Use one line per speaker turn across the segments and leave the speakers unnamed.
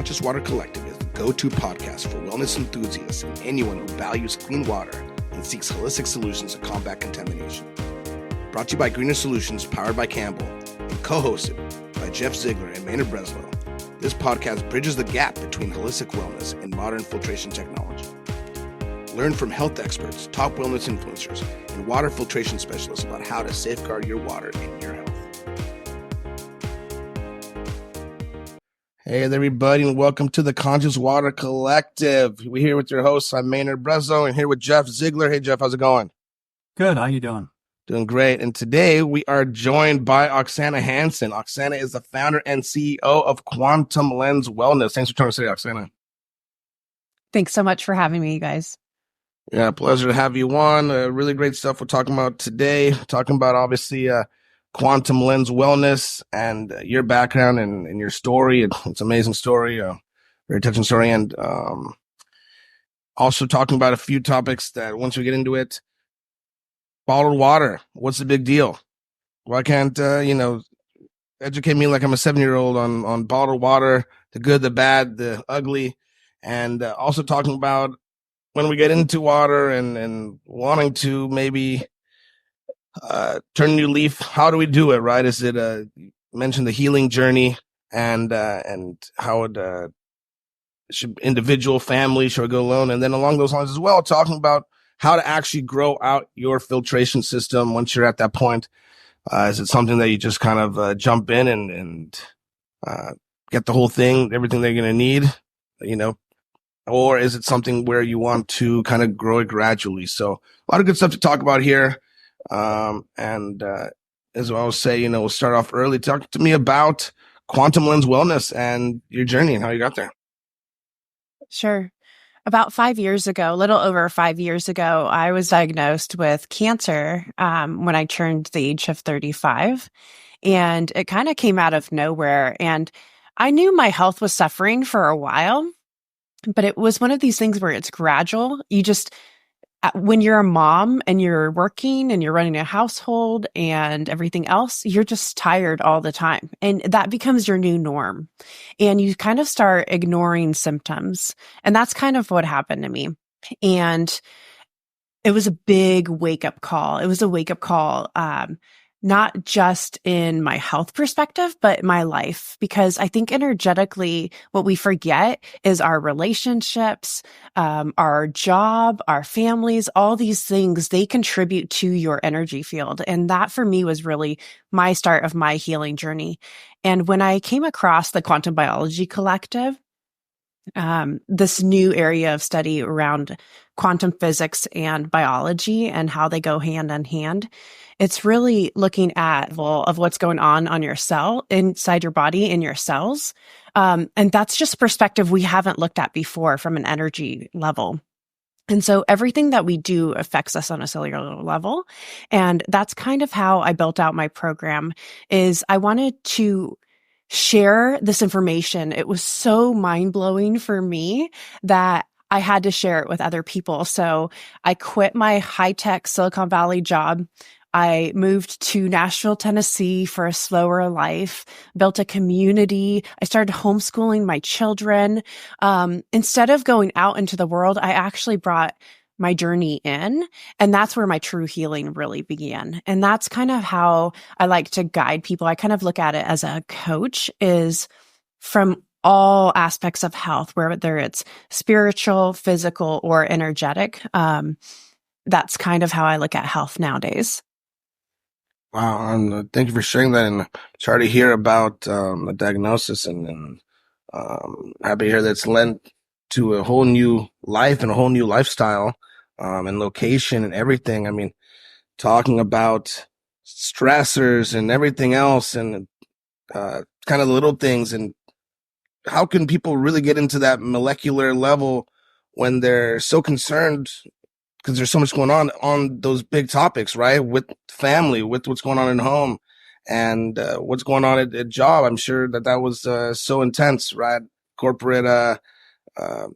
Conscious Water Collective is the go-to podcast for wellness enthusiasts and anyone who values clean water and seeks holistic solutions to combat contamination. Brought to you by Greener Solutions, powered by Campbell, and co-hosted by Jeff Ziegler and Maynard Breslow. This podcast bridges the gap between holistic wellness and modern filtration technology. Learn from health experts, top wellness influencers, and water filtration specialists about how to safeguard your water and your health. Hey there, everybody, and welcome to the Conscious Water Collective. We're here with your host. I'm Maynard Breslow, and here with Jeff Ziegler. Hey, Jeff, how's it going?
Good. How you doing?
Doing great. And today we are joined by Oksana Hansen. Oksana is the founder and CEO of Quantum Lens Wellness. Thanks for joining us today, Oksana.
Thanks so much for having me, you guys.
Yeah, pleasure to have you on. Really great stuff we're talking about today. Talking about, obviously, Quantum Lens Wellness and your background and your story. It's an amazing story, very touching story. And also talking about a few topics that once we get into it, bottled water. What's the big deal? Why can't, educate me like I'm a 7-year-old on bottled water, the good, the bad, the ugly. And also talking about when we get into water and wanting to maybe turn a new leaf, how do we do it, right? Is it, you mentioned the healing journey and how it should individual, family, should I go alone? And then along those lines as well, talking about how to actually grow out your filtration system once you're at that point. Is it something that you just kind of jump in and get the whole thing, everything they're going to need, or is it something where you want to kind of grow it gradually? So a lot of good stuff to talk about here. And as I always say, we'll start off early. Talk to me about Quantum Lens Wellness and your journey and how you got there.
Sure. About 5 years ago, a little over 5 years ago, I was diagnosed with cancer when I turned the age of 35. And it kind of came out of nowhere. And I knew my health was suffering for a while, but it was one of these things where it's gradual. When you're a mom and you're working and you're running a household and everything else, you're just tired all the time. And that becomes your new norm. And you kind of start ignoring symptoms. And that's kind of what happened to me. And it was a big wake-up call. It was a wake-up call, not just in my health perspective, but my life. Because I think energetically, what we forget is our relationships, our job, our families, all these things, they contribute to your energy field. And that for me was really my start of my healing journey. And when I came across the Quantum Biology Collective, this new area of study around quantum physics and biology and how they go hand in hand, it's really looking at of what's going on your cell, inside your body, in your cells. And that's just perspective we haven't looked at before from an energy level. And so everything that we do affects us on a cellular level. And that's kind of how I built out my program. Is I wanted to share this information. It was so mind-blowing for me that I had to share it with other people. So I quit my high-tech Silicon Valley job. I moved to Nashville, Tennessee for a slower life, built a community. I started homeschooling my children. Instead of going out into the world, I actually brought my journey in, and that's where my true healing really began. And that's kind of how I like to guide people. I kind of look at it as a coach, is from all aspects of health, whether it's spiritual, physical, or energetic. That's kind of how I look at health nowadays.
Wow. And thank you for sharing that. And sorry to hear about the diagnosis and happy to hear that it's led to a whole new life and a whole new lifestyle and location and everything. I mean, talking about stressors and everything else and kind of the little things, and how can people really get into that molecular level when they're so concerned because there's so much going on those big topics, right? With family, with what's going on at home and what's going on at job. I'm sure that was so intense, right? Corporate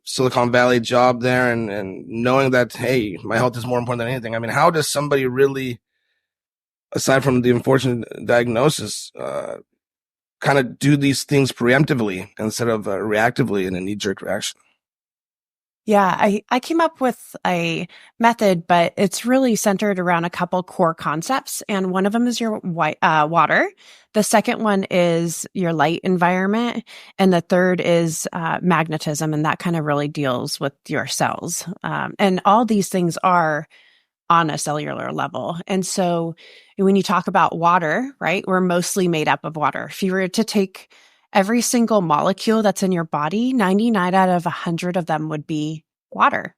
Silicon Valley job there and knowing that, hey, my health is more important than anything. I mean, how does somebody really, aside from the unfortunate diagnosis, kind of do these things preemptively instead of reactively in a knee-jerk reaction.
Yeah, I came up with a method, but it's really centered around a couple core concepts. And one of them is your water. The second one is your light environment. And the third is magnetism. And that kind of really deals with your cells. And all these things are on a cellular level. And so when you talk about water, right, we're mostly made up of water. If you were to take every single molecule that's in your body, 99 out of 100 of them would be water.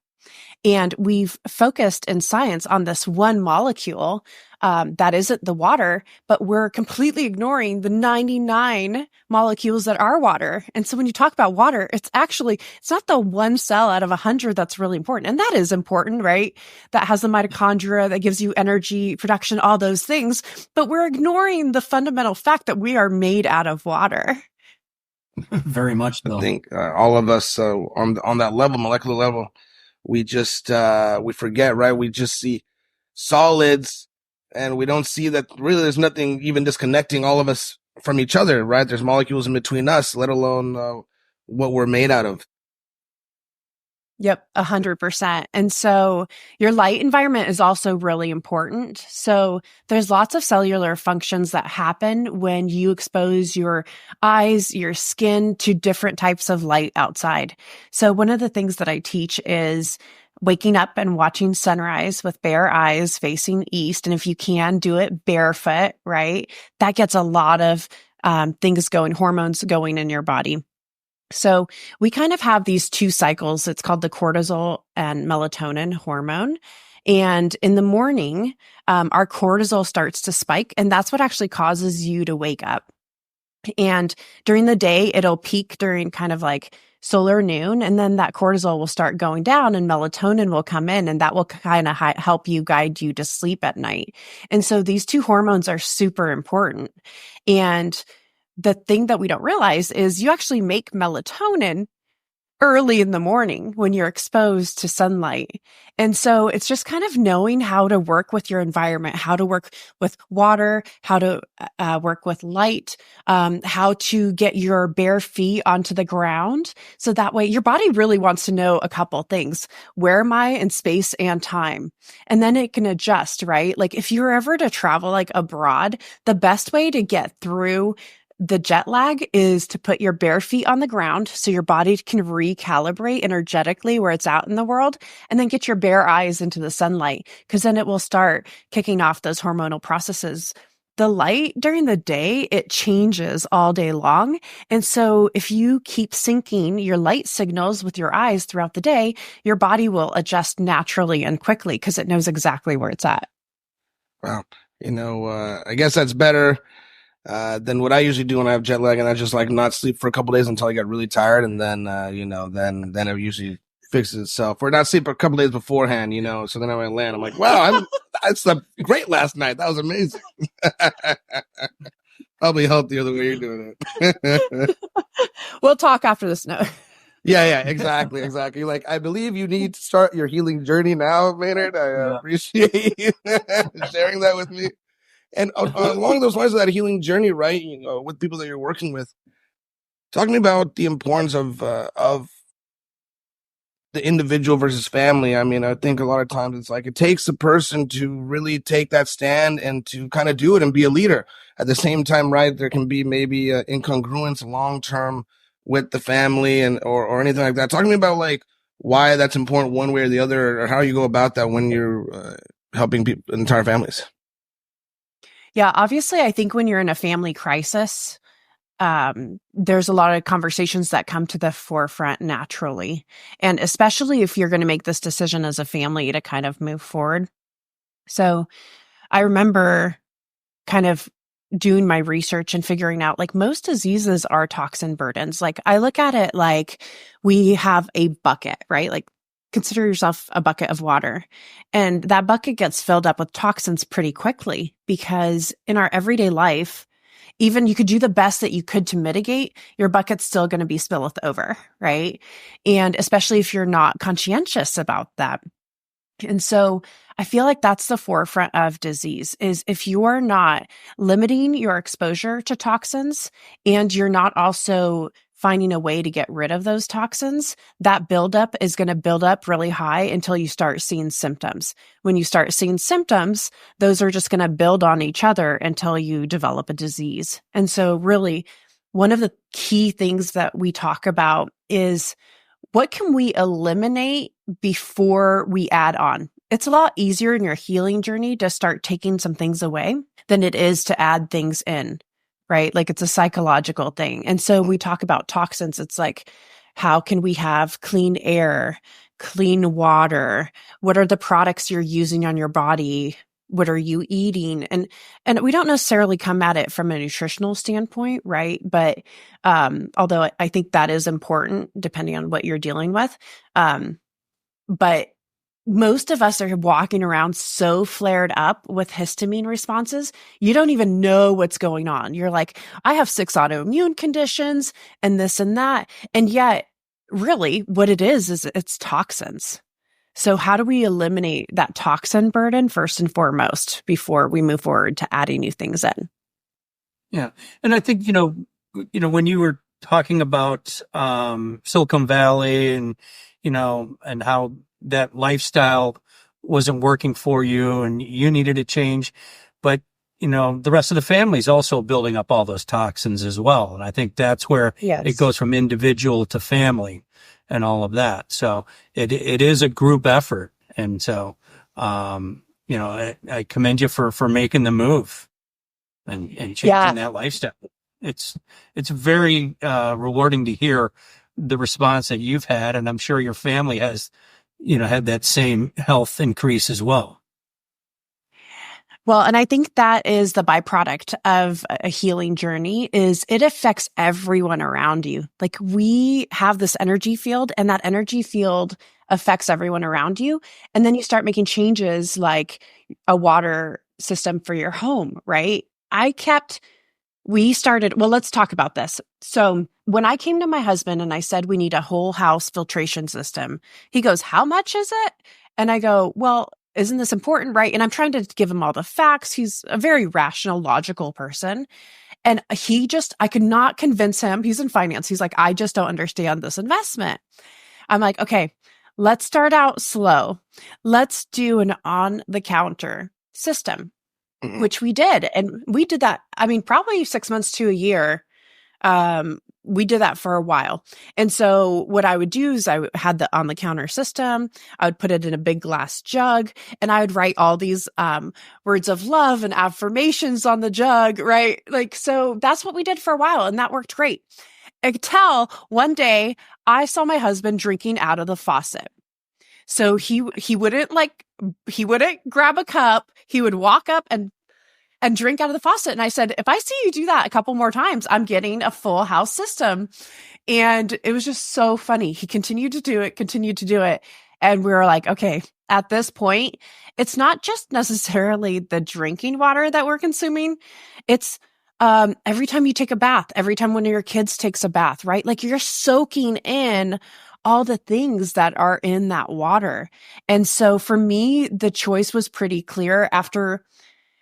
And we've focused in science on this one molecule that isn't the water, but we're completely ignoring the 99 molecules that are water. And so when you talk about water, it's not the one cell out of 100 that's really important. And that is important, right? That has the mitochondria that gives you energy production, all those things. But we're ignoring the fundamental fact that we are made out of water.
Very much so.
I think all of us on that level, molecular level, we just we forget, right? We just see solids, and we don't see that really there's nothing even disconnecting all of us from each other, right? There's molecules in between us, let alone what we're made out of.
Yep, 100%. And so your light environment is also really important. So there's lots of cellular functions that happen when you expose your eyes, your skin to different types of light outside. So one of the things that I teach is waking up and watching sunrise with bare eyes facing east. And if you can, do it barefoot, right? That gets a lot of things going, hormones going in your body. So we kind of have these two cycles. It's called the cortisol and melatonin hormone. And in the morning, our cortisol starts to spike, and that's what actually causes you to wake up. And during the day, it'll peak during kind of like solar noon, and then that cortisol will start going down and melatonin will come in, and that will kind of help you guide you to sleep at night. And so these two hormones are super important. And the thing that we don't realize is you actually make melatonin early in the morning when you're exposed to sunlight. And so it's just kind of knowing how to work with your environment, how to work with water, how to work with light, how to get your bare feet onto the ground. So that way your body really wants to know a couple things. Where am I in space and time? And then it can adjust, right? Like if you're ever to travel like abroad, the best way to get through the jet lag is to put your bare feet on the ground so your body can recalibrate energetically where it's out in the world, and then get your bare eyes into the sunlight, because then it will start kicking off those hormonal processes. The light during the day, it changes all day long. And so if you keep syncing your light signals with your eyes throughout the day, your body will adjust naturally and quickly because it knows exactly where it's at.
Wow. I guess that's better than what I usually do when I have jet lag, and I just like not sleep for a couple days until I get really tired, and then then it usually fixes itself. Or not sleep a couple days beforehand, so then when I land, I'm like, wow, I slept great last night. That was amazing. Probably healthier the way you're doing it.
We'll talk after this note.
Yeah, exactly. Like, I believe you need to start your healing journey now, Maynard. I appreciate you sharing that with me. And along those lines of that healing journey, right? With people that you're working with, talk to me about the importance of the individual versus family. I mean, I think a lot of times it's like it takes a person to really take that stand and to kind of do it and be a leader. At the same time, right, there can be maybe incongruence long term with the family and or anything like that. Talk to me about like why that's important one way or the other, or how you go about that when you're helping people, entire families.
Yeah, obviously, I think when you're in a family crisis, there's a lot of conversations that come to the forefront naturally. And especially if you're going to make this decision as a family to kind of move forward. So I remember kind of doing my research and figuring out like most diseases are toxin burdens. Like I look at it like we have a bucket, right? Like consider yourself a bucket of water, and that bucket gets filled up with toxins pretty quickly because in our everyday life, even you could do the best that you could to mitigate, your bucket's still going to be spilled over, right? And especially if you're not conscientious about that. And so I feel like that's the forefront of disease is if you are not limiting your exposure to toxins and you're not also finding a way to get rid of those toxins, that buildup is going to build up really high until you start seeing symptoms. When you start seeing symptoms, those are just going to build on each other until you develop a disease. And so really, one of the key things that we talk about is what can we eliminate before we add on? It's a lot easier in your healing journey to start taking some things away than it is to add things in, right? Like it's a psychological thing. And so we talk about toxins. It's like, how can we have clean air, clean water? What are the products you're using on your body? What are you eating? And we don't necessarily come at it from a nutritional standpoint, right? But although I think that is important depending on what you're dealing with. But most of us are walking around so flared up with histamine responses, you don't even know what's going on. You're like, I have 6 autoimmune conditions and this and that. And yet, really, what it is it's toxins. So how do we eliminate that toxin burden first and foremost before we move forward to adding new things in?
Yeah. And I think, when you were talking about Silicon Valley and, and how that lifestyle wasn't working for you and you needed a change, but, the rest of the family is also building up all those toxins as well. And I think that's where it goes from individual to family and all of that. So it is a group effort. And so, I commend you for making the move and changing that lifestyle. It's very rewarding to hear the response that you've had. And I'm sure your family has, had that same health increase as well.
Well, and I think that is the byproduct of a healing journey is it affects everyone around you. Like we have this energy field and that energy field affects everyone around you. And then you start making changes like a water system for your home, right? Let's talk about this. So when I came to my husband and I said, we need a whole house filtration system, he goes, how much is it? And I go, well, isn't this important, right? And I'm trying to give him all the facts. He's a very rational, logical person. And I could not convince him. He's in finance. He's like, I just don't understand this investment. I'm like, okay, let's start out slow. Let's do an on-the-counter system, which we did. And we did that, probably 6 months to a year. We did that for a while. And so what I would do is I had the on-the-counter system. I would put it in a big glass jug and I would write all these words of love and affirmations on the jug, right? So that's what we did for a while and that worked great. Until one day I saw my husband drinking out of the faucet. So he wouldn't grab a cup. He would walk up and drink out of the faucet. And I said, if I see you do that a couple more times, I'm getting a full house system. And it was just so funny. He continued to do it. And we were like, okay, at this point, it's not just necessarily the drinking water that we're consuming. It's every time you take a bath, every time one of your kids takes a bath, right? Like you're soaking in all the things that are in that water. And so for me, the choice was pretty clear after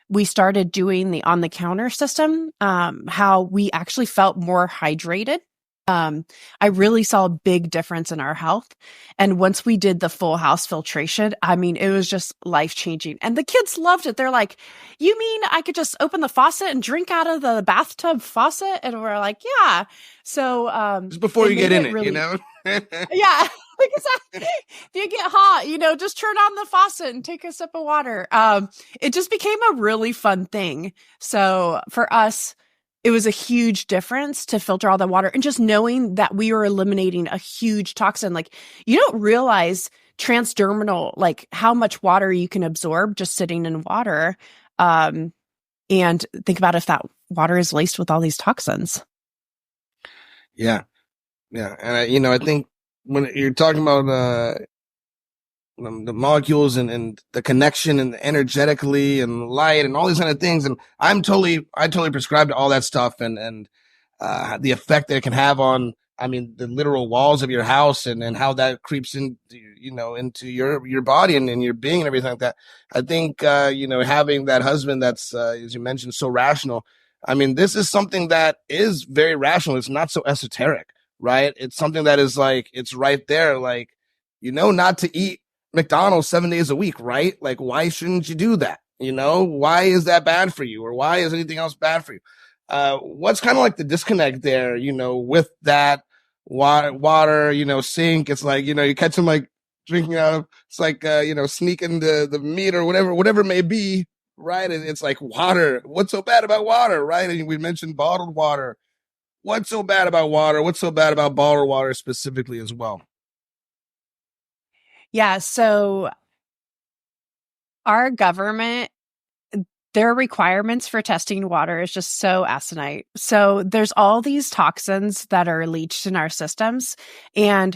we started doing the on-the-counter system, how we actually felt more hydrated. I really saw a big difference in our health. And once we did the full house filtration, it was just life-changing. And the kids loved it. They're like, you mean I could just open the faucet and drink out of the bathtub faucet? And we're like, yeah. So
just before you get in it,
Yeah. Exactly. If you get hot, just turn on the faucet and take a sip of water. It just became a really fun thing. So for us, it was a huge difference to filter all the water and just knowing that we were eliminating a huge toxin. Like you don't realize transdermal, like how much water you can absorb just sitting in water. And think about if that water is laced with all these toxins.
Yeah. Yeah. And I think when you're talking about, the molecules and the connection and energetically and light and all these kind of things. And I totally prescribe to all that stuff and the effect that it can have on I mean, the literal walls of your house and how that creeps into, into your body and your being and everything like that. I think, having that husband that's, as you mentioned, so rational. I mean, this is something that is very rational. It's not so esoteric, right? It's something that is like, it's right there. Like, not to eat McDonald's 7 days a week, right? Like, why shouldn't you do that? Why is that bad for you? Or why is anything else bad for you? What's kind of like the disconnect there, with that water, sink? It's like, you catch them like drinking out of, it's like, sneaking the meat or whatever it may be, right? And it's like water. What's so bad about water, right? And we mentioned bottled water. What's so bad about water? What's so bad about bottled water specifically as well?
Yeah. So our government, their requirements for testing water is just so asinine. So there's all these toxins that are leached in our systems. And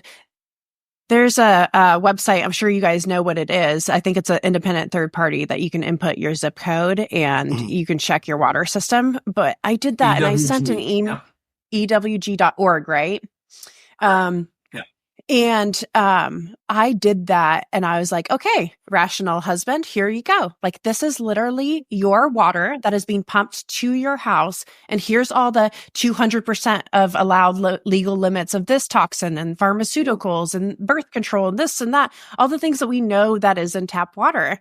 there's a website, I'm sure you guys know what it is. I think it's an independent third party that you can input your zip code and you can check your water system. But I did that and I sent an email, ewg.org, right? And I did that and I was like, okay, rational husband, here you go. Like, this is literally your water that is being pumped to your house. And here's all the 200% of allowed legal limits of this toxin and pharmaceuticals and birth control and this and that, all the things that we know that is in tap water.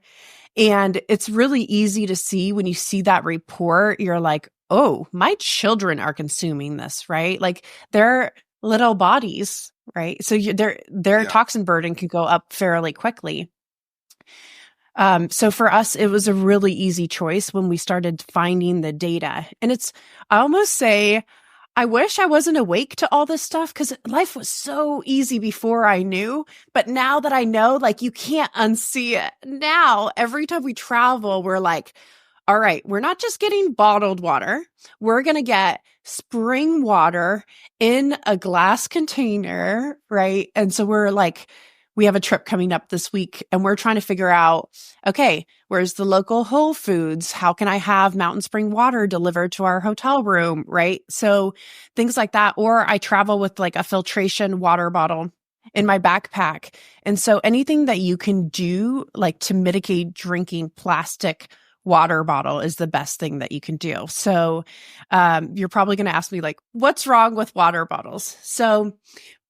And it's really easy to see when you see that report, you're like, oh, my children are consuming this, right? Like, their little bodies, right? So their toxin burden can go up fairly quickly. So for us, it was a really easy choice when we started finding the data. And I almost say, I wish I wasn't awake to all this stuff because life was so easy before I knew. But now that I know, like, you can't unsee it. Now, every time we travel, we're like, all right, we're not just getting bottled water. We're going to get spring water in a glass container, right? And so we're like, we have a trip coming up this week and we're trying to figure out, okay, where's the local Whole Foods? How can I have mountain spring water delivered to our hotel room, right? So things like that. Or I travel with like a filtration water bottle in my backpack. And so anything that you can do like to mitigate drinking plastic water bottle is the best thing that you can do. So you're probably going to ask me, like, what's wrong with water bottles? So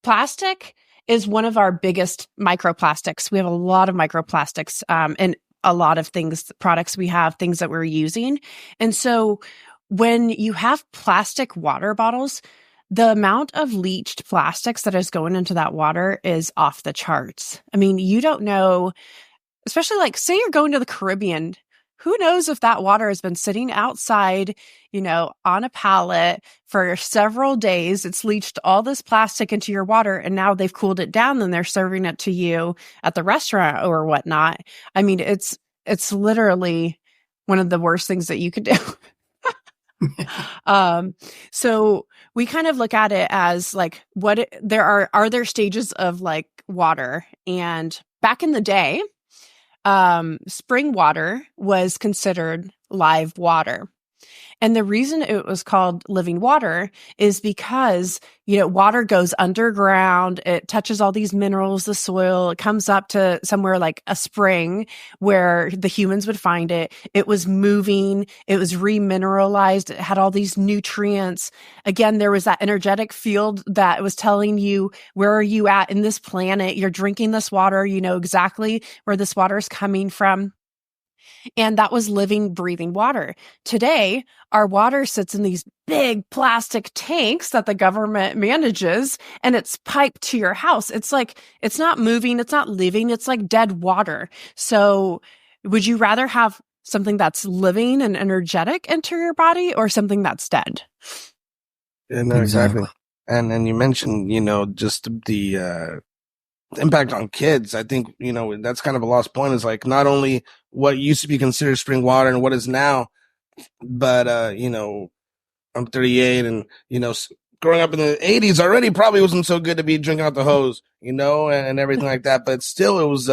plastic is one of our biggest microplastics. We have a lot of microplastics in a lot of things, products we have, things that we're using. And so when you have plastic water bottles, the amount of leached plastics that is going into that water is off the charts. I mean, you don't know, especially like, say you're going to the Caribbean. Who knows if that water has been sitting outside, on a pallet for several days. It's leached all this plastic into your water and now they've cooled it down and they're serving it to you at the restaurant or whatnot. I mean, it's literally one of the worst things that you could do. So we kind of look at it as like, are there stages of like water? And back in the day, spring water was considered live water. And the reason it was called living water is because, water goes underground. It touches all these minerals, the soil. It comes up to somewhere like a spring where the humans would find it. It was moving. It was remineralized. It had all these nutrients. Again, there was that energetic field that was telling you, where are you at in this planet? You're drinking this water. You know exactly where this water is coming from. And that was living, breathing water. Today, our water sits in these big plastic tanks that the government manages, and it's piped to your house. It's like, it's not moving, it's not living, it's like dead water. So would you rather have something that's living and energetic enter your body or something that's dead?
Yeah, no, exactly. And you mentioned, just the impact on kids. I think, that's kind of a lost point, is like not only what used to be considered spring water and what is now, but, I'm 38 and, growing up in the 80s already probably wasn't so good to be drinking out the hose, and everything like that. But still, it was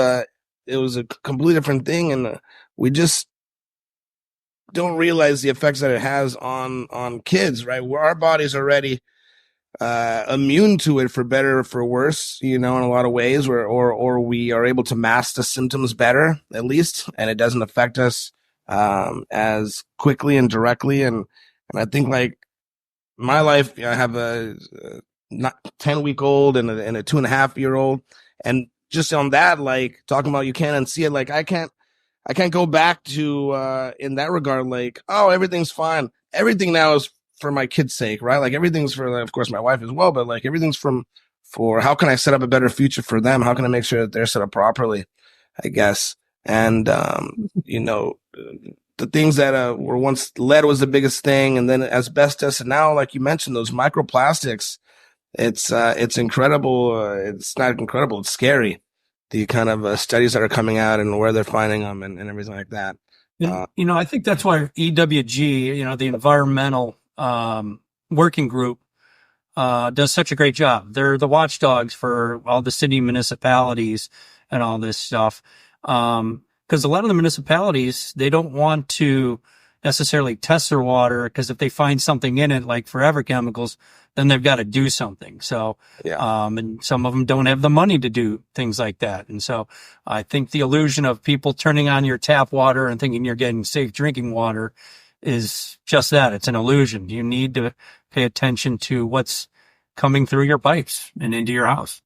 a completely different thing. And we just don't realize the effects that it has on kids, right? Where our bodies already, immune to it, for better or for worse, in a lot of ways, or we are able to mask the symptoms better, at least, and it doesn't affect us as quickly and directly. And I think, like, my life, I have a not 10-week-old and a 2.5-year-old, and just on that, like, talking about you can't unsee it, like, I can't go back to in that regard, like, oh, everything's fine. Everything now is for my kids' sake, right? Like, everything's for, of course, my wife as well, but, like, everything's for how can I set up a better future for them? How can I make sure that they're set up properly, I guess. And the things that were once lead was the biggest thing, and then asbestos, and now, like you mentioned, those microplastics. It's incredible. It's not incredible. It's scary. The kind of studies that are coming out and where they're finding them and everything like that.
I think that's why EWG, the environmental working group, does such a great job. They're the watchdogs for all the city municipalities and all this stuff. Because a lot of the municipalities, they don't want to necessarily test their water, because if they find something in it, like forever chemicals, then they've got to do something. So, and some of them don't have the money to do things like that. And so I think the illusion of people turning on your tap water and thinking you're getting safe drinking water is just that. It's an illusion. You need to pay attention to what's coming through your pipes and into your house.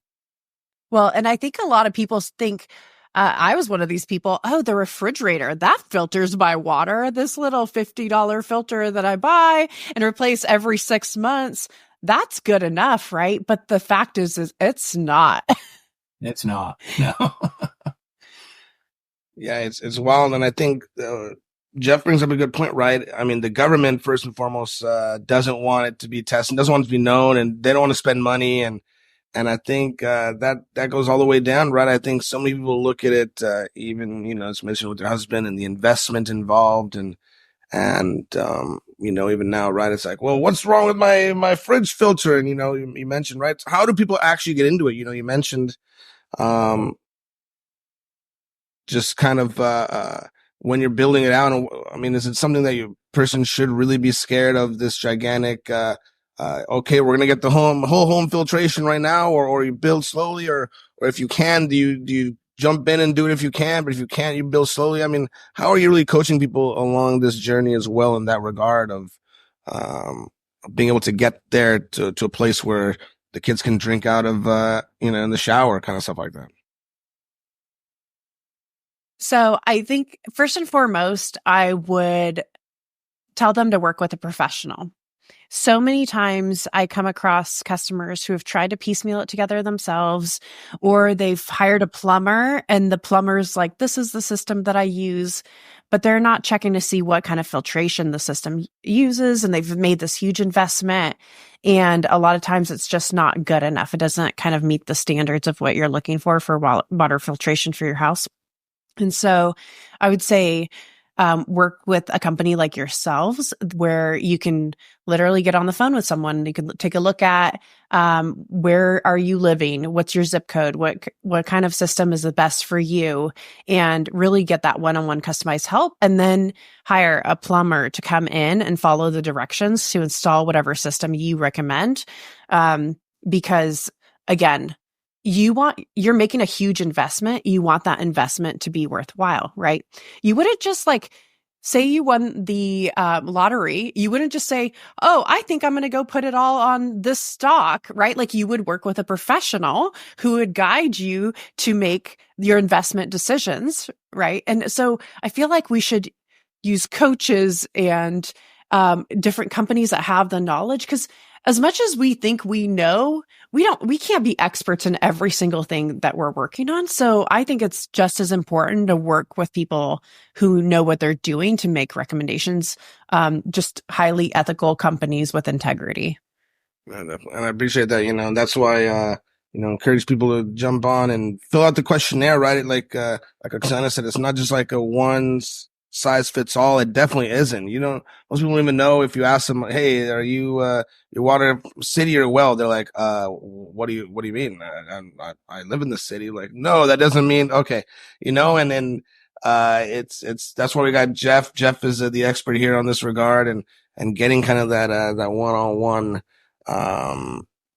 Well, and I think a lot of people think, I was one of these people, oh, the refrigerator, that filters my water. This little $50 filter that I buy and replace every 6 months, that's good enough, right? But the fact is it's not.
It's not. No.
Yeah, it's wild. And I think Jeff brings up a good point, right? I mean, the government, first and foremost, doesn't want it to be tested, doesn't want it to be known, and they don't want to spend money. And I think that goes all the way down, right? I think so many people look at it, even, as mentioned with their husband and the investment involved, and even now, right? It's like, well, what's wrong with my fridge filter? And, you mentioned, right? How do people actually get into it? You mentioned just kind of when you're building it out. I mean, is it something that your person should really be scared of, this gigantic okay, we're gonna get the whole home filtration right now, or you build slowly, or if you can, do you jump in and do it if you can, but if you can't, you build slowly? I mean, how are you really coaching people along this journey as well, in that regard of being able to get there to a place where the kids can drink out of in the shower, kind of stuff like that?
So I think first and foremost, I would tell them to work with a professional. So many times I come across customers who have tried to piecemeal it together themselves, or they've hired a plumber and the plumber's like, this is the system that I use, but they're not checking to see what kind of filtration the system uses. And they've made this huge investment. And a lot of times it's just not good enough. It doesn't kind of meet the standards of what you're looking for water filtration for your house. And so I would say, work with a company like yourselves, where you can literally get on the phone with someone. You can take a look at where are you living, what's your zip code, what kind of system is the best for you, and really get that one-on-one customized help, and then hire a plumber to come in and follow the directions to install whatever system you recommend. Because again, you're making a huge investment. You want that investment to be worthwhile, right? You wouldn't just say you won the lottery. You wouldn't just say, oh, I think I'm going to go put it all on this stock, right? Like, you would work with a professional who would guide you to make your investment decisions, right? And so I feel like we should use coaches and different companies that have the knowledge, because as much as we think we know, we can't be experts in every single thing that we're working on. So I think it's just as important to work with people who know what they're doing to make recommendations, just highly ethical companies with integrity.
And I appreciate that, and that's why, encourage people to jump on and fill out the questionnaire, right? Like Oksana said, it's not just like a one size fits all. It definitely isn't. Most people don't even know. If you ask them, hey, are you your water city or well? They're like, what do you mean? I live in the city. Like, no, that doesn't mean okay. And then it's that's why we got Jeff. Jeff is the expert here on this regard, and getting kind of that one-on-one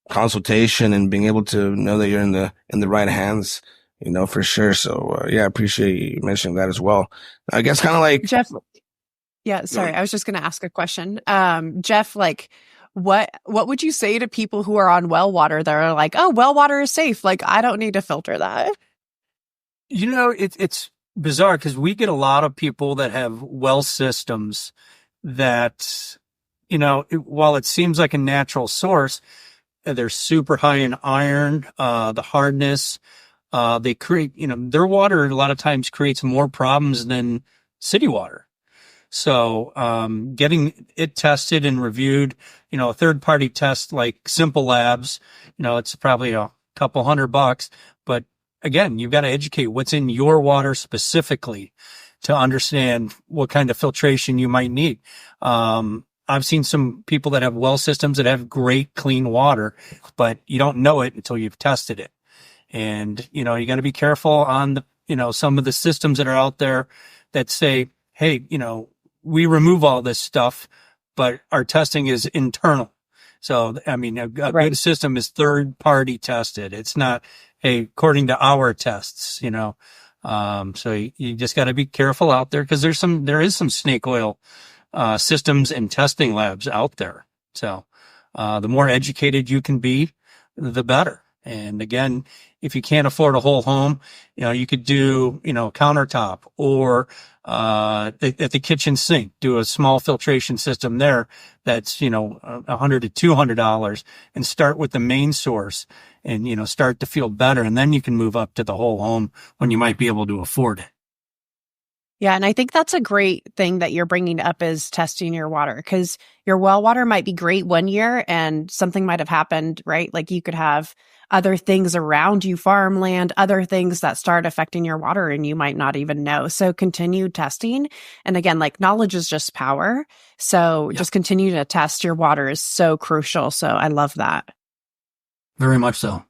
consultation and being able to know that you're in the right hands, for sure. So, yeah, I appreciate you mentioning that as well. I guess kind of like
Jeff, yeah, sorry. I was just going to ask a question. Jeff, like, what would you say to people who are on well water that are like, oh, well water is safe. Like, I don't need to filter that.
It's bizarre because we get a lot of people that have well systems that, while it seems like a natural source, they're super high in iron, the hardness, they create, their water a lot of times creates more problems than city water. So, getting it tested and reviewed, a third party test like Simple Labs, it's probably a couple $100, but again, you've got to educate what's in your water specifically to understand what kind of filtration you might need. I've seen some people that have well systems that have great clean water, but you don't know it until you've tested it. And, you got to be careful on the, some of the systems that are out there that say, hey, we remove all this stuff, but our testing is internal. So, I mean, a
Right.
good system is third party tested. It's not, hey, according to our tests, so you just got to be careful out there because there is some snake oil, systems and testing labs out there. So, the more educated you can be, the better. And again, if you can't afford a whole home, you could do, countertop or, at the kitchen sink, do a small filtration system there that's, $100 to $200 and start with the main source and, start to feel better. And then you can move up to the whole home when you might be able to afford it.
Yeah. And I think that's a great thing that you're bringing up is testing your water because your well water might be great one year and something might have happened, right? Like you could have other things around you, farmland, other things that start affecting your water and you might not even know. So continue testing. And again, like knowledge is just power. So just continue to test your water is so crucial. So I love that.
Very much so.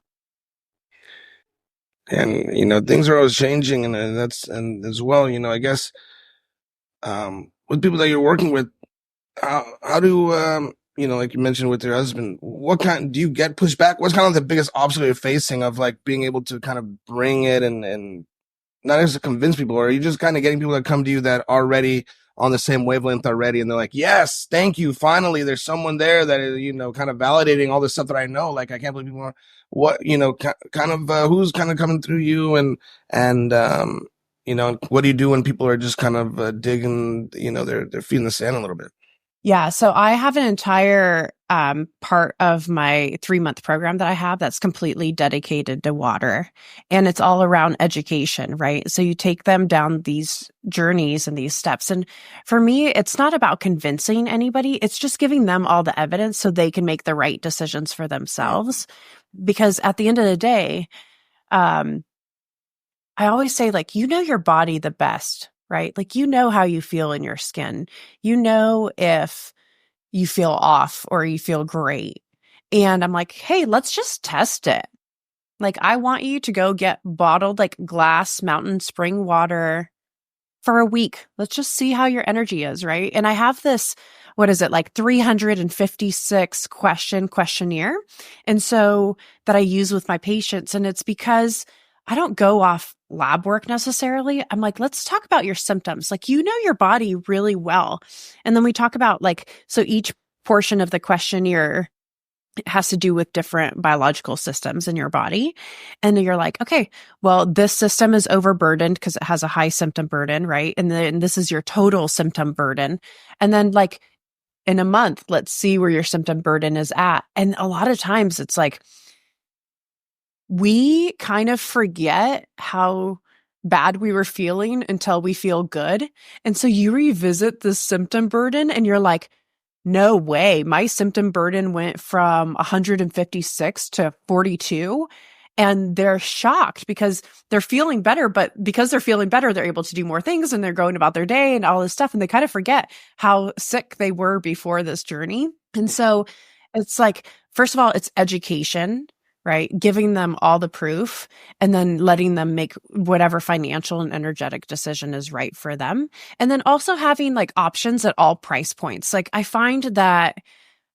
And things are always changing, and and as well, I guess with people that you're working with, how do like you mentioned with your husband, what kind do you get pushback? What's kind of the biggest obstacle you're facing of like being able to kind of bring it and not just to convince people, or are you just kind of getting people that come to you that are already on the same wavelength already, and they're like, yes, thank you, finally, there's someone there that is, kind of validating all the stuff that I know. Like, I can't believe people are, what, kind of, who's kind of coming through you and, what do you do when people are just kind of, digging, their feet in the sand a little bit?
Yeah. So I have an entire part of my 3-month program that I have that's completely dedicated to water. And it's all around education, right? So you take them down these journeys and these steps. And for me, it's not about convincing anybody. It's just giving them all the evidence so they can make the right decisions for themselves. Because at the end of the day, I always say, like, your body the best, right? Like, how you feel in your skin. If you feel off or you feel great. And I'm like, hey, let's just test it. Like, I want you to go get bottled, like, glass mountain spring water for a week. Let's just see how your energy is, right? And I have this, what is it, like 356 questionnaire. And so that I use with my patients. And it's because I don't go off lab work necessarily. I'm like, let's talk about your symptoms. Like, your body really well. And then we talk about so each portion of the questionnaire has to do with different biological systems in your body. And then you're like, okay, well, this system is overburdened because it has a high symptom burden, right? And then this is your total symptom burden. And then in a month, let's see where your symptom burden is at. And a lot of times it's like, we kind of forget how bad we were feeling until we feel good. And so you revisit the symptom burden and you're like, no way. My symptom burden went from 156 to 42. And they're shocked because they're feeling better. But because they're feeling better, they're able to do more things and they're going about their day and all this stuff. And they kind of forget how sick they were before this journey. And so it's like, first of all, it's education, right? Giving them all the proof and then letting them make whatever financial and energetic decision is right for them. And then also having options at all price points. Like, I find that,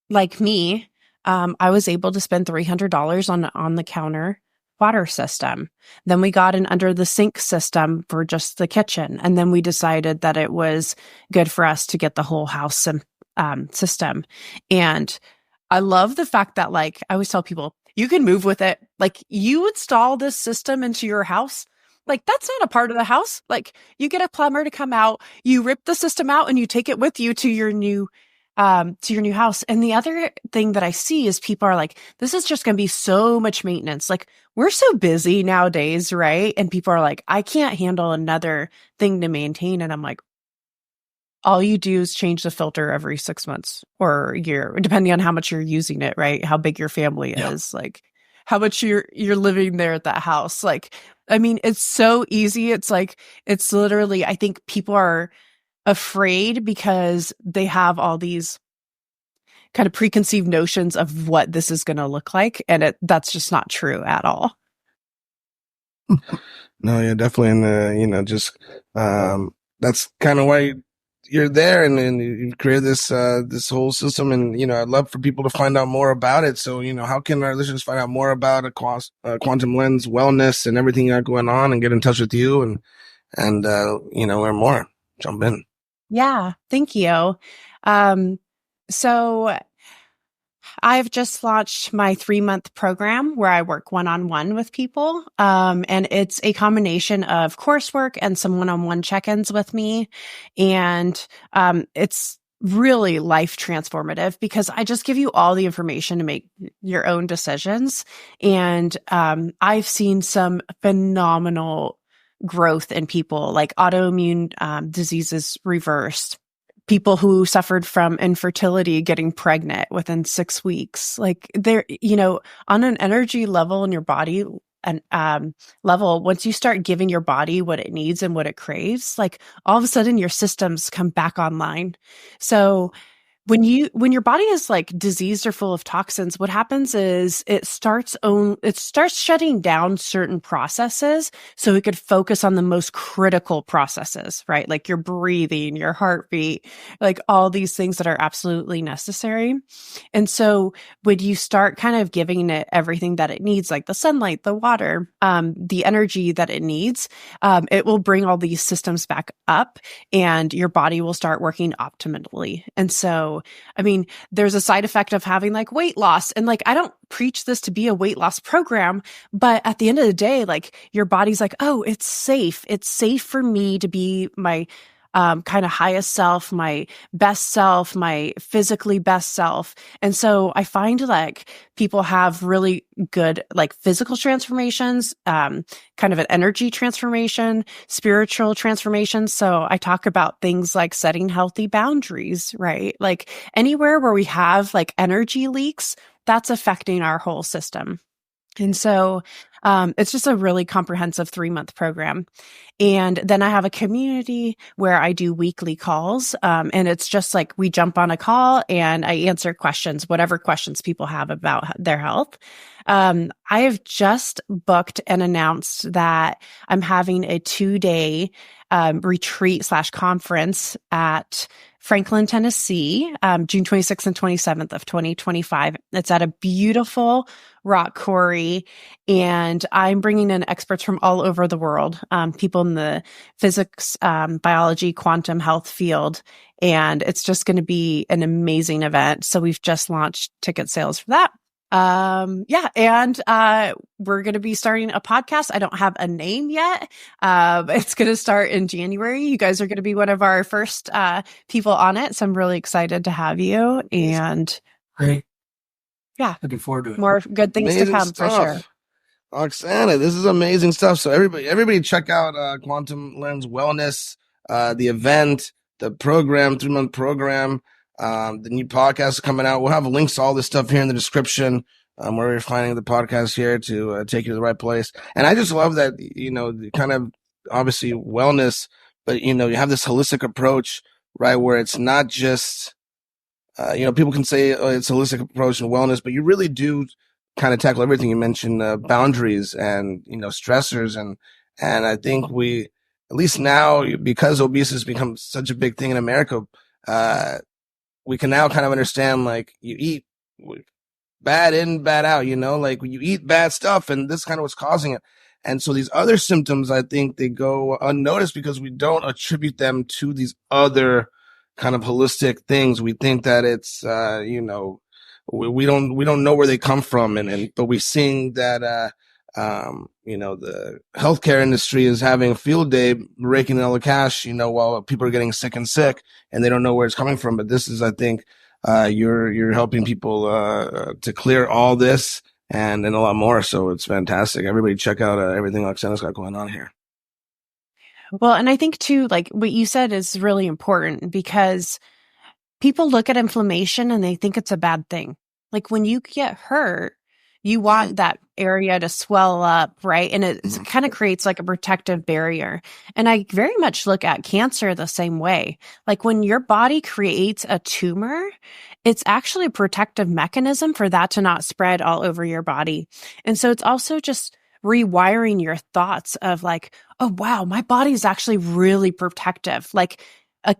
like me, I was able to spend $300 on the counter water system. Then we got an under the sink system for just the kitchen. And then we decided that it was good for us to get the whole house system. And I love the fact that, like, I always tell people, you can move with it. Like, you install this system into your house. Like, that's not a part of the house. Like, you get a plumber to come out, you rip the system out and you take it with you to your new house. And the other thing that I see is people are like, this is just going to be so much maintenance. Like, we're so busy nowadays, right? And people are like, I can't handle another thing to maintain. And I'm like, all you do is change the filter every 6 months or a year, depending on how much you're using it, right? How big your family is, like how much you're living there at that house. Like, I mean, it's so easy. It's like, it's literally, I think people are afraid because they have all these kind of preconceived notions of what this is going to look like. And that's just not true at all.
No, yeah, definitely. And, just, that's kind of why you're there and you've created this whole system. And, I'd love for people to find out more about it. So, how can our listeners find out more about Quantum Lens wellness and everything you got going on and get in touch with you and learn more? Jump in.
Yeah. Thank you. So I've just launched my 3-month program where I work one-on-one with people. And it's a combination of coursework and some one-on-one check-ins with me. And it's really life transformative because I just give you all the information to make your own decisions. And I've seen some phenomenal growth in people, like autoimmune diseases reversed, people who suffered from infertility getting pregnant within 6 weeks. Like, they're, on an energy level in your body and level, once you start giving your body what it needs and what it craves, like, all of a sudden your systems come back online. So when your body is like diseased or full of toxins, what happens is it starts shutting down certain processes so it could focus on the most critical processes, right? Like your breathing, your heartbeat, like all these things that are absolutely necessary. And so when you start kind of giving it everything that it needs, like the sunlight, the water, the energy that it needs, it will bring all these systems back up and your body will start working optimally. And so, I mean, there's a side effect of having like weight loss. And like, I don't preach this to be a weight loss program, but at the end of the day, like, your body's like, oh, it's safe. It's safe for me to be my kind of highest self, my best self, my physically best self. And so I find like people have really good like physical transformations, kind of an energy transformation, spiritual transformation. So I talk about things like setting healthy boundaries, right? Like anywhere where we have like energy leaks, that's affecting our whole system. And so it's just a really comprehensive 3-month program. And then I have a community where I do weekly calls. And it's just like we jump on a call and I answer questions, whatever questions people have about their health. I have just booked and announced that I'm having a 2-day retreat/conference at Franklin, Tennessee, June 26th and 27th of 2025. It's at a beautiful rock quarry, and I'm bringing in experts from all over the world, people in the physics, biology, quantum health field, and it's just going to be an amazing event. So we've just launched ticket sales for that. And we're going to be starting a podcast. I don't have a name yet. It's going to start in January. You guys are going to be one of our first people on it. So I'm really excited to have you. And
great.
Yeah.
Looking forward to it.
More good things
Amazing
to come
stuff.
for sure.
Oksana, this is amazing stuff. So everybody check out Quantum Lens Wellness, the event, the program, 3-month program. The new podcast is coming out. We'll have links to all this stuff here in the description. We're refining the podcast here to take you to the right place. And I just love that, kind of obviously wellness, but, you have this holistic approach, right? Where it's not just, people can say it's a holistic approach and wellness, but you really do kind of tackle everything. You mentioned boundaries and, stressors. And I think we, at least now, because obesity has become such a big thing in America, we can now kind of understand, like, you eat bad in, bad out, like when you eat bad stuff, and this is kind of what's causing it. And so these other symptoms, I think they go unnoticed because we don't attribute them to these other kind of holistic things. We think that it's, we don't know where they come from. But we're seeing that, the healthcare industry is having a field day raking in all the cash, while people are getting sick and they don't know where it's coming from. But this is, I think, you're helping people, to clear all this and a lot more. So it's fantastic. Everybody check out everything Oksana's got going on here.
Well, and I think too, like what you said is really important because people look at inflammation and they think it's a bad thing. Like when you get hurt, you want that area to swell up, right? And it kind of creates like a protective barrier. And I very much look at cancer the same way. Like when your body creates a tumor, it's actually a protective mechanism for that to not spread all over your body. And so it's also just rewiring your thoughts of like, oh, wow, my body is actually really protective. Like a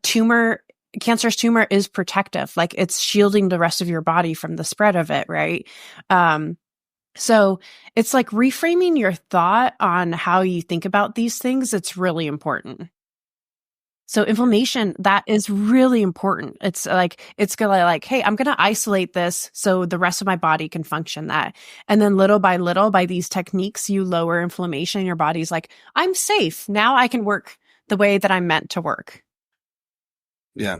cancerous tumor is protective. Like it's shielding the rest of your body from the spread of it, right? So it's like reframing your thought on how you think about these things. It's really important. So inflammation, that is really important. It's like, it's gonna like, hey, I'm gonna isolate this so the rest of my body can function that. And then little by little, by these techniques, you lower inflammation. Your body's like, I'm safe. Now I can work the way that I'm meant to work.
Yeah,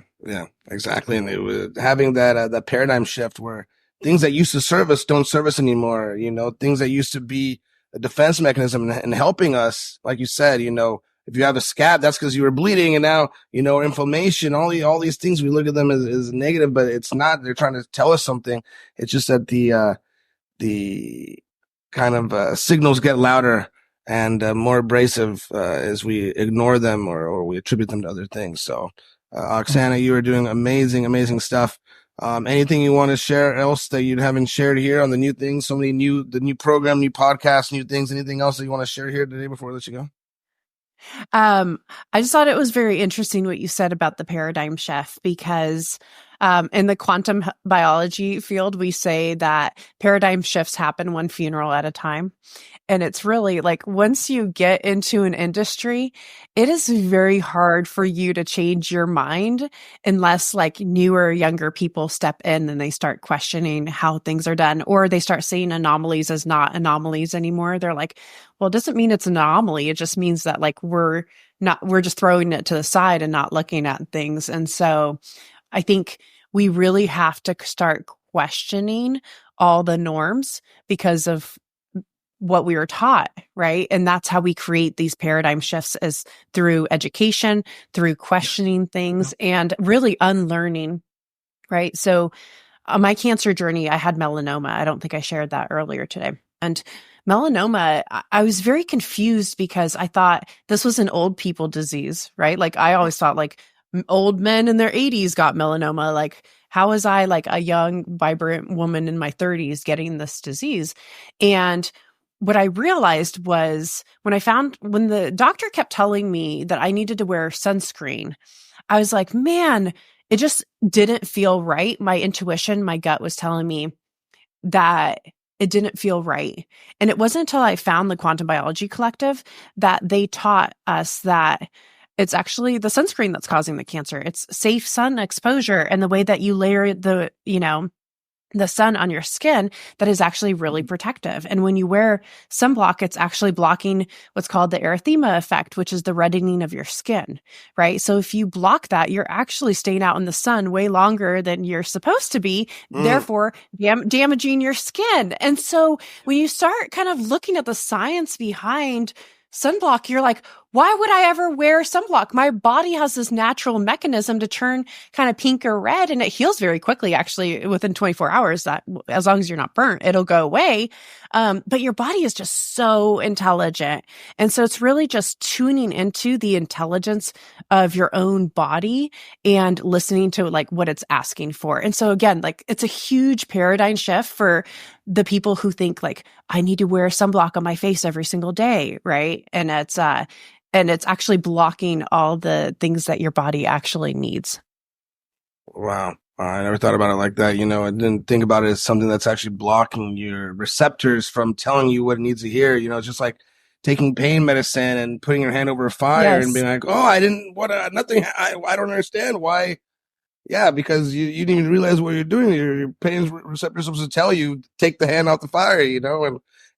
exactly. And it was having that paradigm shift where things that used to serve us don't serve us anymore. Things that used to be a defense mechanism and helping us, like you said, if you have a scab, that's because you were bleeding, and now, inflammation, all these things, we look at them as negative, but it's not. They're trying to tell us something. It's just that the kind of signals get louder and more abrasive as we ignore them or we attribute them to other things. So, Oksana, you are doing amazing stuff. Anything you want to share else that you haven't shared here on the new things? The new program, new podcast, new things. Anything else that you want to share here today before we let you go?
I just thought it was very interesting what you said about the paradigm shift because in the quantum biology field, we say that paradigm shifts happen one funeral at a time. And it's really like once you get into an industry, it is very hard for you to change your mind unless like newer, younger people step in and they start questioning how things are done, or they start seeing anomalies as not anomalies anymore. They're like, well, it doesn't mean it's an anomaly. It just means that like we're just throwing it to the side and not looking at things. And so I think we really have to start questioning all the norms because of what we were taught, right? And that's how we create these paradigm shifts is through education, through questioning things and really unlearning, right? So on my cancer journey, I had melanoma. I don't think I shared that earlier today. And melanoma, I was very confused because I thought this was an old people disease, right? Like I always thought like old men in their 80s got melanoma. Like how was I like a young, vibrant woman in my 30s getting this disease? And what I realized was when the doctor kept telling me that I needed to wear sunscreen, I was like, man, it just didn't feel right. My intuition, my gut was telling me that it didn't feel right. And it wasn't until I found the Quantum Biology Collective that they taught us that it's actually the sunscreen that's causing the cancer. It's safe sun exposure and the way that you layer the sun on your skin that is actually really protective. And when you wear sunblock, it's actually blocking what's called the erythema effect, which is the reddening of your skin, right? So if you block that, you're actually staying out in the sun way longer than you're supposed to be, therefore damaging your skin. And so when you start kind of looking at the science behind sunblock, you're like, why would I ever wear sunblock? My body has this natural mechanism to turn kind of pink or red, and it heals very quickly, actually, within 24 hours. That as long as you're not burnt, it'll go away. But your body is just so intelligent. And so it's really just tuning into the intelligence of your own body and listening to like what it's asking for. And so again, like it's a huge paradigm shift for the people who think like, I need to wear sunblock on my face every single day, right? And it's actually blocking all the things that your body actually needs.
Wow. I never thought about it like that. I didn't think about it as something that's actually blocking your receptors from telling you what it needs to hear. It's just like taking pain medicine and putting your hand over a fire and
Yes.
being like, "Oh, I didn't, nothing. I don't understand why." Yeah, because you didn't even realize what you're doing. Your pain receptor is supposed to tell you, take the hand off the fire,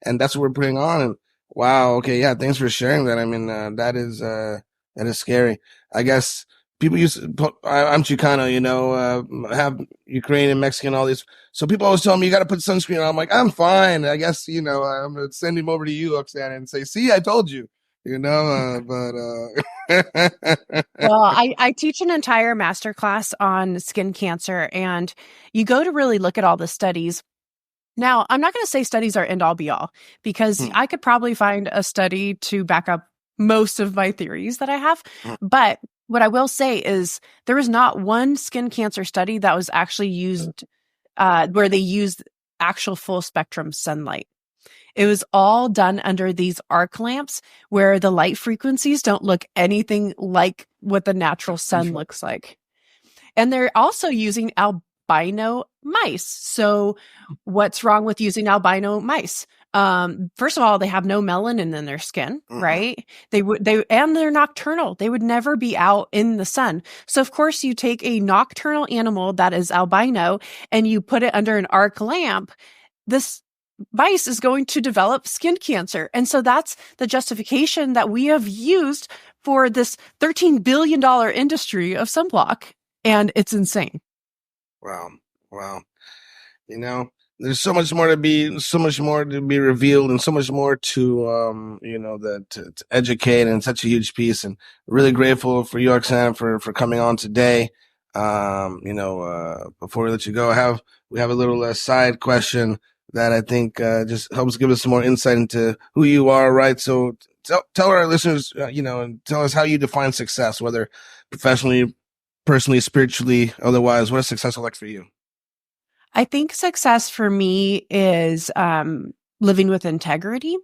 and that's what we're putting on. And wow, okay, yeah, thanks for sharing that. I mean, that is scary. I guess people used to I'm Chicano, have Ukrainian, Mexican, all these. So people always tell me you got to put sunscreen on. I'm like, I'm fine. I guess, I'm going to send him over to you, Oksana, and say, see, I told you,
Well, I teach an entire masterclass on skin cancer, and you go to really look at all the studies. Now, I'm not going to say studies are end all be all, because I could probably find a study to back up most of my theories that I have. But what I will say is there is not one skin cancer study that was actually used where they used actual full spectrum sunlight. It was all done under these arc lamps where the light frequencies don't look anything like what the natural sun looks like. And they're also using albino mice. So what's wrong with using albino mice? First of all, they have no melanin in their skin, right? And they're nocturnal. They would never be out in the sun. So of course you take a nocturnal animal that is albino and you put it under an arc lamp. This mice is going to develop skin cancer. And so that's the justification that we have used for this $13 billion industry of sunblock. And it's insane.
Wow. Wow. There's so much more to be revealed, and so much more to, to educate, and such a huge piece. And really grateful for you, Oksana, for coming on today. Before we let you go, we have a little side question that I think just helps give us some more insight into who you are, right? So tell our listeners, and tell us how you define success, whether professionally, personally, spiritually, otherwise. What is success like for you?
I think success for me is living with integrity.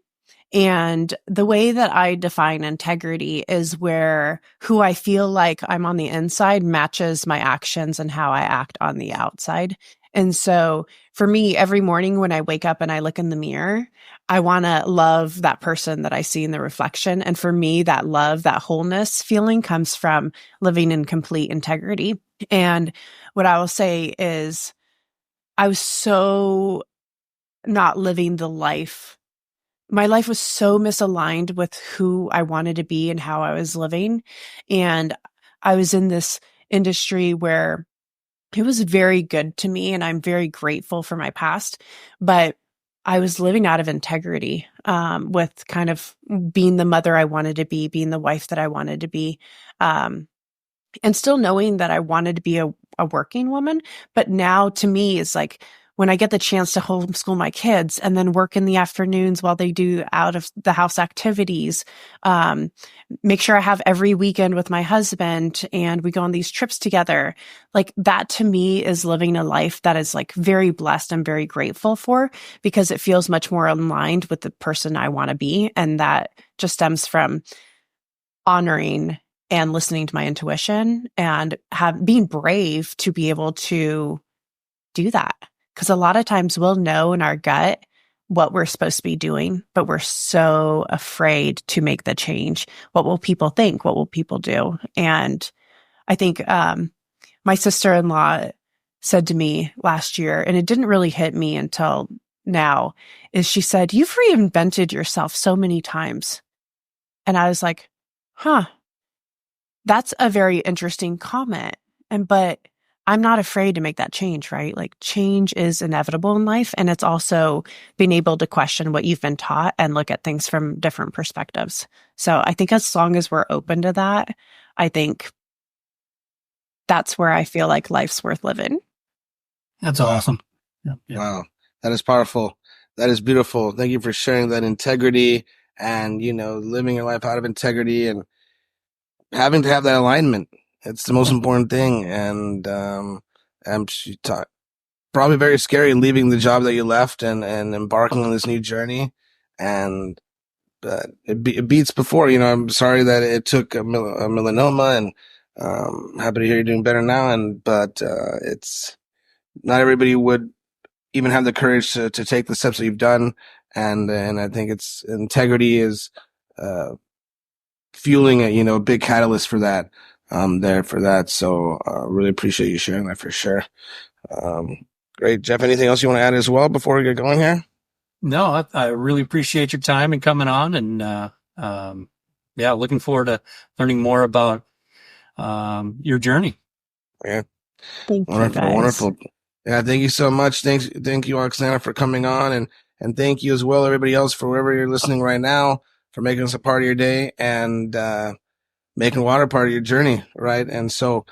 And the way that I define integrity is where who I feel like I'm on the inside matches my actions and how I act on the outside. And so for me, every morning when I wake up and I look in the mirror, I want to love that person that I see in the reflection. And for me, that love, that wholeness feeling comes from living in complete integrity. And what I will say is I was so not living the life. My life was so misaligned with who I wanted to be and how I was living. And I was in this industry where it was very good to me, and I'm very grateful for my past, but I was living out of integrity, with kind of being the mother I wanted to be, being the wife that I wanted to be, and still knowing that I wanted to be a working woman. But now to me, it's like when I get the chance to homeschool my kids and then work in the afternoons while they do out of the house activities, make sure I have every weekend with my husband and we go on these trips together. Like that to me is living a life that is like very blessed and very grateful for, because it feels much more aligned with the person I want to be. And that just stems from honoring and listening to my intuition and being brave to be able to do that. Because a lot of times we'll know in our gut what we're supposed to be doing, but we're so afraid to make the change. What will people think? What will people do? And I think my sister-in-law said to me last year, and it didn't really hit me until now, is she said, "You've reinvented yourself so many times." And I was like, huh, that's a very interesting comment. But I'm not afraid to make that change, right? Like change is inevitable in life. And it's also being able to question what you've been taught and look at things from different perspectives. So I think as long as we're open to that, I think that's where I feel like life's worth living.
That's awesome. Yeah.
Wow. That is powerful. That is beautiful. Thank you for sharing that integrity and, living your life out of integrity and having to have that alignment. It's the most important thing. And probably very scary leaving the job that you left and embarking on this new journey. And it beats before, I'm sorry that it took a melanoma and Happy to hear you're doing better now. But it's not everybody would even have the courage to take the steps that you've done. And I think it's integrity is, fueling a big catalyst for that, there for that. So, really appreciate you sharing that for sure. Great. Jeff, anything else you want to add as well before we get going here?
No, I really appreciate your time and coming on, and yeah, looking forward to learning more about your journey.
Yeah.
Thank
Wonderful,
you, guys.
wonderful. Yeah, thank you so much. Thank you, Oksana, for coming on, and thank you as well, everybody else, for wherever you're listening right now, for making us a part of your day and making water part of your journey, right? And so,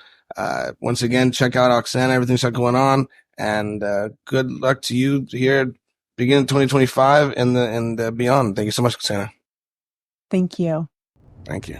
once again, check out Oksana, everything's got going on, and good luck to you here, beginning 2025 and beyond. Thank you so much, Oksana.
Thank you.
Thank you.